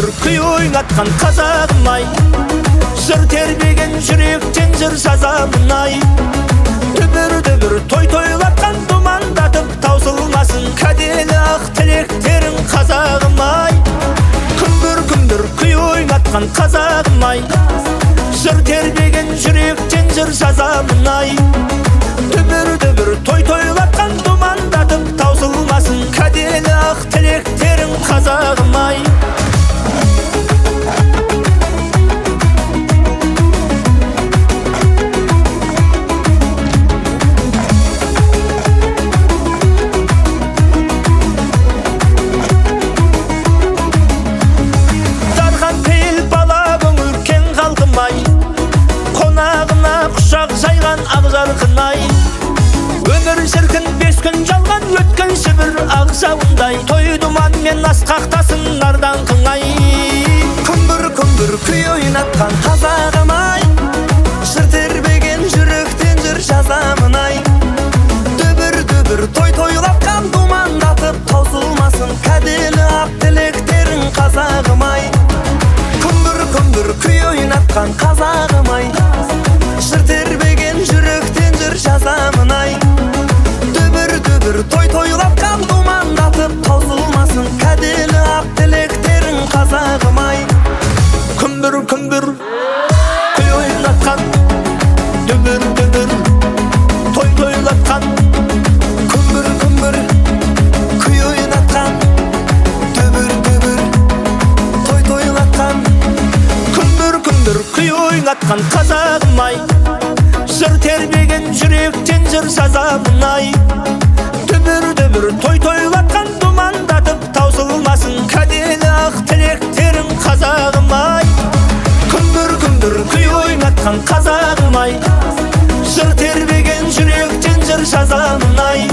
күмбір күй ойнатқан қазағым-ай, жыр тербеген жүректен жыр жазамын-ай. Дүбір-дүбір той тойлатқан думандатып таусылмасын кәделі ақ тілектерің қазағым-ай. Күмбір күй ойнатқан қазағым-ай, жыр тербеген жүректен жыр жазамын-ай. Дүбір-дүбір той тойлатқан думандатып таусылмасын кәделі ақ тілектерің қазағым-ай. Қонағына құшақ жайған ақ жарқын-ай, өмір шіркін 5 күн жалған өткен шүбір ақ жауындай, той думан мен асқақтасын ардаңқың-ай. Күмбір күй ойнатқан қазағым-ай, жыр тербеген жүректен жыр жазамын-ай. Дүбір той тойлатқан думандатып таусылмасын кәделі ақ тілектерің қазағым-ай. Күмбір күй ойнатқан қазағым-ай, жыр тербеген жүректен жыр жазамын-ай. Дүбір той тойлатқан думандатып таусылмасын кәделі ақ тілектерің қазағым-ай. Күмбір күй ойнатқан, дүбір той тойлатқан. Күмбір күй ойнатқан, дүбір той тойлатқан. Күмбір күй ойнатқан қазағым-ай, жыр тербеген жүректен жыр жазамын-ай. Дүбір той тойлатқан думандатып таусылмасын кәделі ақ тілектерің қазағым-ай. Күмбір күй ойнатқан қазағым-ай, жыр тербеген жүректен жыр жазамын-ай.